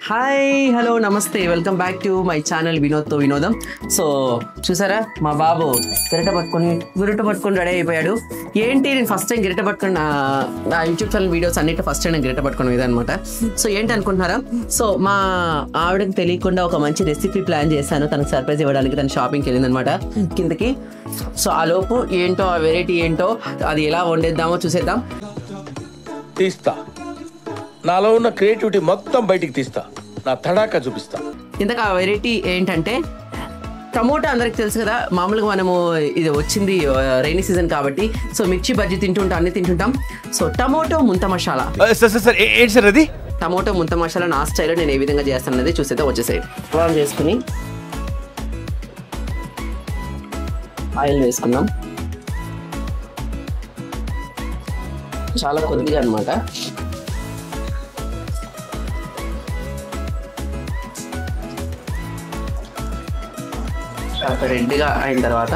Hi hello నమస్తే welcome back to my channel వినోద్తో వినోదం. సో చూసారా మా బాబు గిరిట పట్టుకొని రెడీ అయిపోయాడు. ఏంటి నేను ఫస్ట్ టైం గిరిట పట్టుకొని నా యూట్యూబ్ ఛానల్ వీడియోస్ అన్నిటి ఫస్ట్ టైం నేను గిరిట పట్టుకుని ఇదనమాట. సో ఏంటి అనుకుంటున్నారా, సో మా ఆవిడకి తెలియకుండా ఒక మంచి రెసిపీ ప్లాన్ చేశాను తనకు సర్ప్రైజ్ ఇవ్వడానికి. తను షాపింగ్కి వెళ్ళిందనమాట కిందకి. సో ఆ లోపు ఏంటో ఆ వెరైటీ ఏంటో అది ఎలా వండేద్దామో చూసేద్దాం. తీస్తా, నాలో ఉన్న క్రియేటివిటీ మొత్తం బయటికి తీస్తా, నా తడాకా చూపిస్తా. ఇంతకు ఆ వెరైటీ ఏంటంటే టమోటా. అందరికి తెలుసు కదా, మామూలుగా మనము ఇది వచ్చింది రైనీ సీజన్ కాబట్టి సో మిర్చి బజ్జీ తింటుంటాం, అన్ని తింటుంటాం. సో టమోటో ముంత మసాలా. ఏంటి సార్ అది? టమోటో ముంత మసాలా నా స్టైల్లో నేను ఏ విధంగా చేస్తాను అనేది చూసేద్దాం. వచ్చేసైడ్ ఆన్ చేసుకుని ఆయిల్ వేసుకున్నాం, చాలా కొద్దిగా అనమాట. రెడ్గా అయిన తర్వాత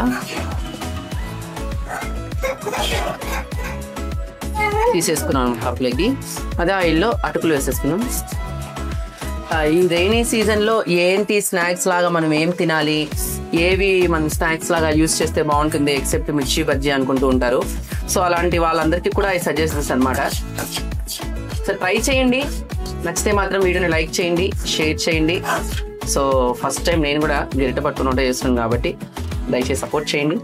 తీసేసుకున్నాం కప్లోకి. అదే ఆయిల్లో అటుకులు వేసేసుకున్నాం. ఈ రైనీ సీజన్లో ఏంటి స్నాక్స్ లాగా మనం ఏం తినాలి, ఏవి మనం స్నాక్స్ లాగా యూస్ చేస్తే బాగుంటుంది ఎక్సెప్ట్ మిర్చి బజ్జీ అనుకుంటూ ఉంటారు. సో అలాంటి వాళ్ళందరికీ కూడా ఈ సజెషన్స్ అనమాట. సో ట్రై చేయండి, నచ్చితే మాత్రం వీడియోని లైక్ చేయండి, షేర్ చేయండి. సో ఫస్ట్ టైం నేను కూడా గిరిట పట్టుకుని వంట చేస్తున్నాను కాబట్టి దయచేసి సపోర్ట్ చేయండి.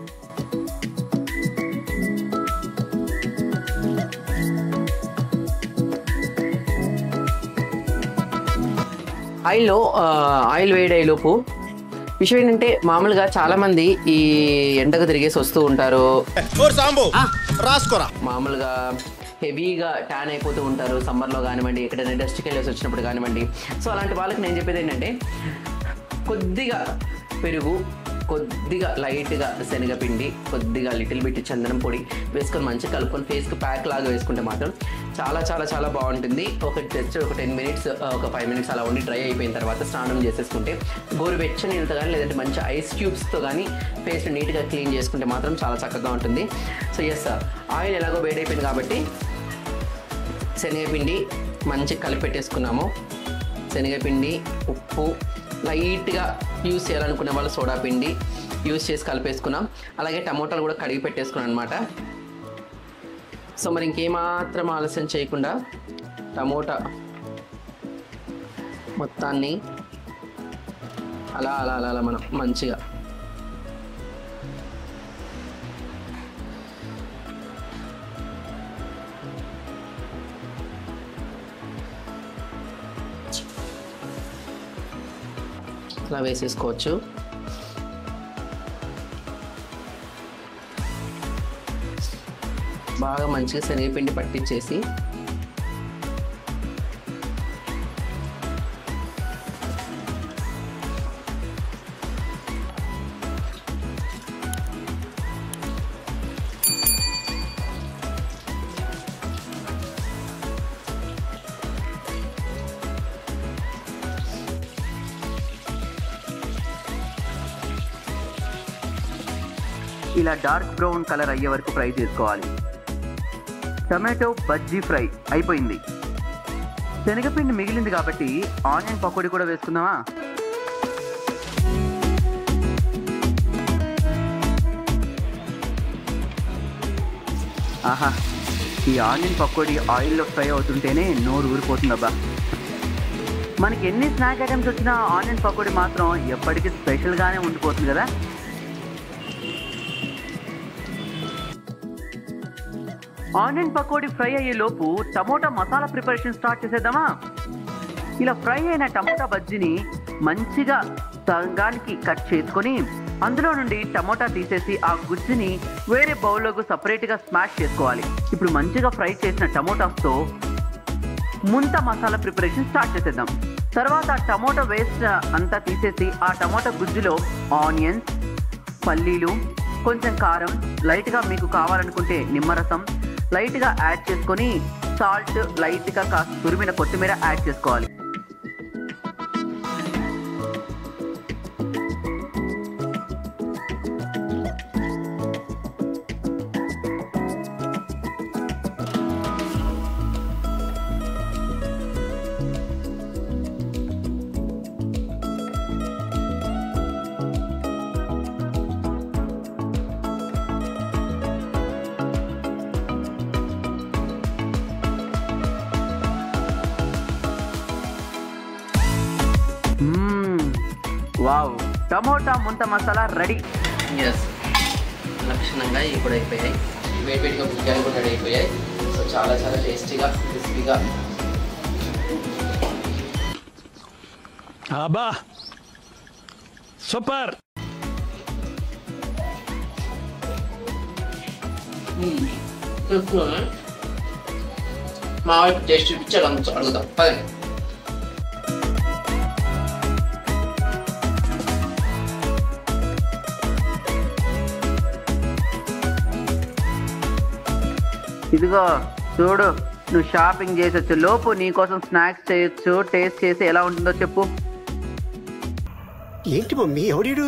ఆయిల్ వేడయ్యేలోపు విషయం ఏంటంటే, మామూలుగా చాలా మంది ఈ ఎండకు తిరిగేసి వస్తూ ఉంటారు, మామూలుగా హెవీగా ట్యాన్ అయిపోతూ ఉంటారు సమ్మర్లో కానివ్వండి, ఎక్కడైనా డస్ట్కి వెళ్ళేసి వచ్చినప్పుడు కానివ్వండి. సో అలాంటి వాళ్ళకి నేను చెప్పేది ఏంటంటే, కొద్దిగా పెరుగు, కొద్దిగా లైట్గా శనగపిండి, కొద్దిగా లిటిల్ బిట్ చందనం పొడి వేసుకొని మంచిగా కలుపుకొని ఫేస్కి ప్యాక్ లాగా వేసుకుంటే మాత్రం చాలా చాలా చాలా బాగుంటుంది. ఒక 10 మినిట్స్, ఒక 5 మినిట్స్ అలా ఉండి డ్రై అయిపోయిన తర్వాత స్నానం చేసేసుకుంటే గోరువెచ్చని నీళ్ళతో కానీ లేదంటే మంచి ఐస్ క్యూబ్స్తో కానీ ఫేస్ నీట్గా క్లీన్ చేసుకుంటే మాత్రం చాలా చక్కగా ఉంటుంది. సో ఎస్, ఆయిల్ ఎలాగో వేడైపోయింది కాబట్టి శనగపిండి మంచిగా కలిపి పెట్టేసుకున్నాము. శనగపిండి, ఉప్పు, లైట్గా యూస్ చేయాలనుకునే వాళ్ళు సోడా పిండి యూస్ చేసి కలిపేసుకున్నాం. అలాగే టమోటాలు కూడా కడిగి పెట్టేసుకున్నాం అనమాట. సో మరి ఇంకేమాత్రం ఆలస్యం చేయకుండా టమోటా మొత్తాన్ని అలా అలా అలా అలా మనం మంచిగా అలా వేసేసుకోవచ్చు. బాగా మంచిగా శనగపిండి పట్టించేసి ఇలా డార్క్ బ్రౌన్ కలర్ అయ్యే వరకు ఫ్రై చేసుకోవాలి. టమాటో బజ్జీ ఫ్రై అయిపోయింది. శనగపిండి మిగిలింది కాబట్టి ఆనియన్ పకోడీ కూడా వేసుకుందామా? ఆహా, ఈ ఆనియన్ పకోడీ ఆయిల్లో ఫ్రై అవుతుంటేనే నోరు ఊరిపోతుందబ్బా. మనకి ఎన్ని స్నాక్ ఐటమ్స్ వచ్చినా ఆనియన్ పకోడీ మాత్రం ఎప్పటికీ స్పెషల్గానే ఉండిపోతుంది కదా. ఆనియన్ పకోడీ ఫ్రై అయ్యే లోపు టమోటా మసాలా ప్రిపరేషన్ స్టార్ట్ చేసేద్దామా? ఇలా ఫ్రై అయిన టమోటా బజ్జీని మంచిగా సగానికి కట్ చేసుకొని అందులో నుండి టమోటా తీసేసి ఆ గుజ్జుని వేరే బౌల్లోకి సపరేట్గా స్మాష్ చేసుకోవాలి. ఇప్పుడు మంచిగా ఫ్రై చేసిన టమోటాస్తో ముంత మసాలా ప్రిపరేషన్ స్టార్ట్ చేసేద్దాం. తర్వాత టమోటా వేస్ట్ అంతా తీసేసి ఆ టమోటా గుజ్జులో ఆనియన్స్, పల్లీలు, కొంచెం కారం, లైట్గా మీకు కావాలనుకుంటే నిమ్మరసం, లైట్గా యాడ్ చేసుకొని సాల్ట్, లైట్గా కాస్త తురిమిన కొత్తిమీర యాడ్ చేసుకోవాలి. వావ్, టమోటా ముంత మసాలా రెడీ. ఎస్, లక్షణంగా ఇవి కూడా అయిపోయాయి. వేడివేడిగా బుగ్గాలు కూడా రెడీ అయిపోయాయి. సో చాలా చాలా టేస్టీగా, క్రిస్పీగా. అబ్బా సూపర్. మా వైపు టేస్ట్ చూపించాలి అడుగుతాం పదండి. ఇదిగో చూడు, నువ్వు షాపింగ్ చేసొచ్చు లోపు నీకోసం స్నాక్స్ చేయొచ్చు. టేస్ట్ చేసి ఎలా ఉంటుందో చెప్పు. ఏంటి మమ్మీ ఎవడీడు?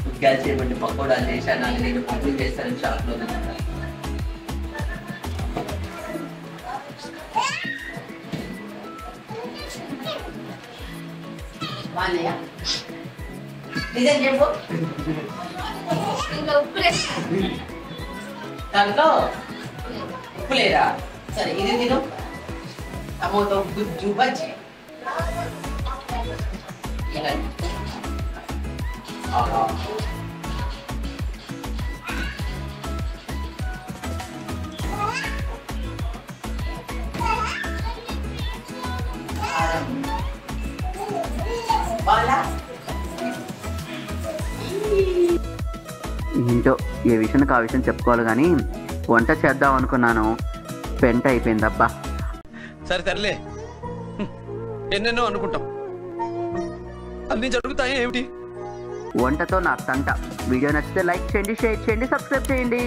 బుగ్గాలు చేయబట్టి పకోడాలు చేశాను, అది నేను పంపిణీ చేస్తాను షాప్లో. దాంట్లో ఉప్పు లేదా? సరే ఇది తిను. టమోటో గుజ్జు బజ్జీ. ఏంటో ఏ విషయానికి ఆ విషయం చెప్పుకోవాలి కానీ వంట చేద్దాం అనుకున్నాను, పెంట అయిపోయిందబ్బా. సరే తరలే, ఎన్నెన్నో అనుకుంటాం, అన్ని జరుగుతాయి ఏమిటి? వంటతో నా తంట. వీడియో నచ్చితే లైక్ చేయండి, షేర్ చేయండి, సబ్స్క్రైబ్ చేయండి.